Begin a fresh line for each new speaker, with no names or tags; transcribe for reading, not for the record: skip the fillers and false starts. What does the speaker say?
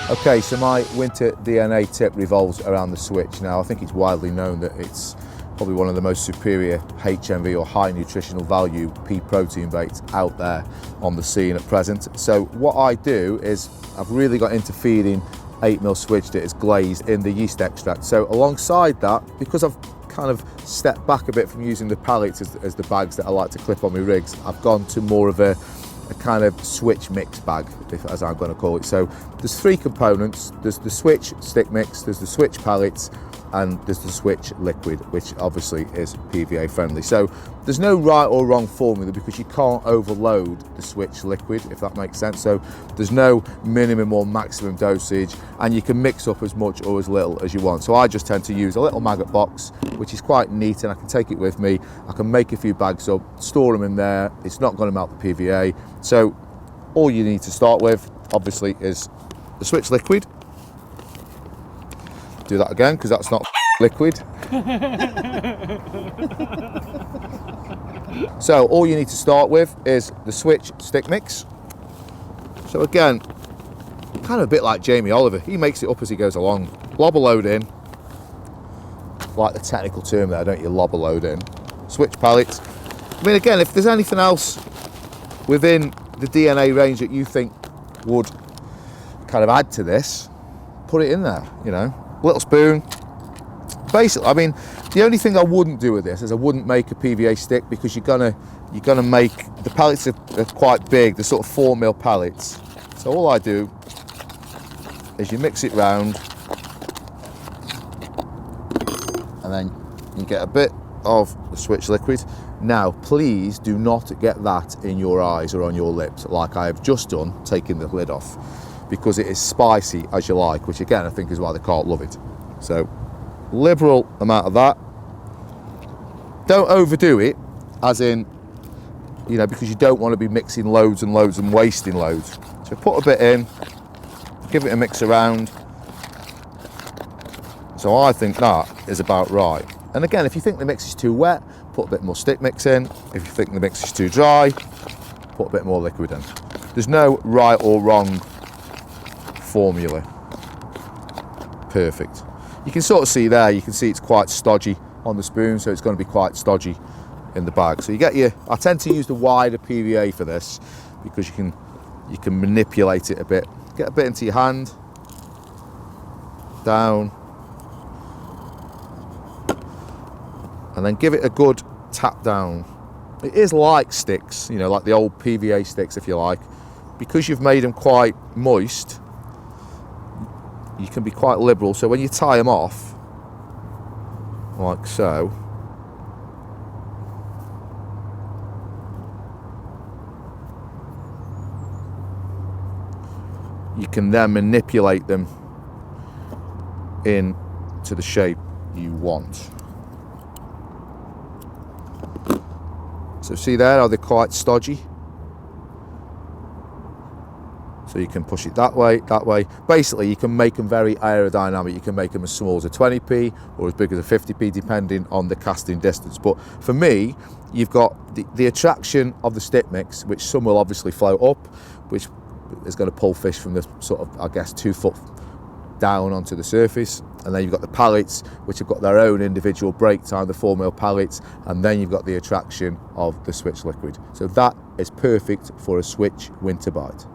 Okay, so my winter DNA tip revolves around the switch. Now, I think it's widely known that it's probably one of the most superior HMV or high nutritional value pea protein baits out there on the scene at present. So what I do is I've really got into feeding 8mm switch that is glazed in the yeast extract. So alongside that, because I've kind of stepped back a bit from using the pallets as the bags that I like to clip on my rigs, I've gone to more of a kind of switch mix bag, as I'm going to call it. So there's three components. There's the switch stick mix, there's the switch pallets, and there's the switch liquid, which obviously is PVA friendly. So there's no right or wrong formula because you can't overload the switch liquid, if that makes sense. So there's no minimum or maximum dosage, and you can mix up as much or as little as you want. So I just tend to use a little maggot box, which is quite neat, and I can take it with me. I can make a few bags up, store them in there. It's not going to melt the PVA. So all you need to start with, obviously, is the switch liquid. Do that again, because that's not liquid. So all you need to start with is the switch stick mix. So again, kind of a bit like Jamie Oliver, he makes it up as he goes along. Lob a load in, like the technical term there, don't you? Lob a load in. Switch pallets. I mean, again, if there's anything else within the DNA range that you think would kind of add to this, put it in there, you know. Little spoon. Basically, I mean, the only thing I wouldn't do with this is I wouldn't make a PVA stick, because you're gonna make, the pallets are quite big, they're sort of 4mm pallets. So all I do is you mix it round, and then you get a bit of the switch liquid. Now, please do not get that in your eyes or on your lips like I have just done, taking the lid off, because it is spicy as you like, which again I think is why the carp love it. So liberal amount of that. Don't overdo it, as in, you know, because you don't want to be mixing loads and loads and wasting loads. So put a bit in, give it a mix around. So I think that is about right. And again, if you think the mix is too wet, put a bit more stick mix in. If you think the mix is too dry, put a bit more liquid in. There's no right or wrong formula. Perfect. You can sort of see there, you can see it's quite stodgy on the spoon, so it's going to be quite stodgy in the bag. So you get your, I tend to use the wider PVA for this, because you can manipulate it a bit. Get a bit into your hand, down, and then give it a good tap down. It is like sticks, you know, like the old PVA sticks, if you like. Because you've made them quite moist, you can be quite liberal. So when you tie them off, like so, you can then manipulate them into the shape you want. So see there how they're quite stodgy? So you can push it that way, that way. Basically, you can make them very aerodynamic. You can make them as small as a 20p or as big as a 50p, depending on the casting distance. But for me, you've got the attraction of the stick mix, which some will obviously float up, which is going to pull fish from the sort of, I guess, 2 foot down onto the surface. And then you've got the pallets, which have got their own individual break time, the 4mm pallets, and then you've got the attraction of the switch liquid. So that is perfect for a switch winter bite.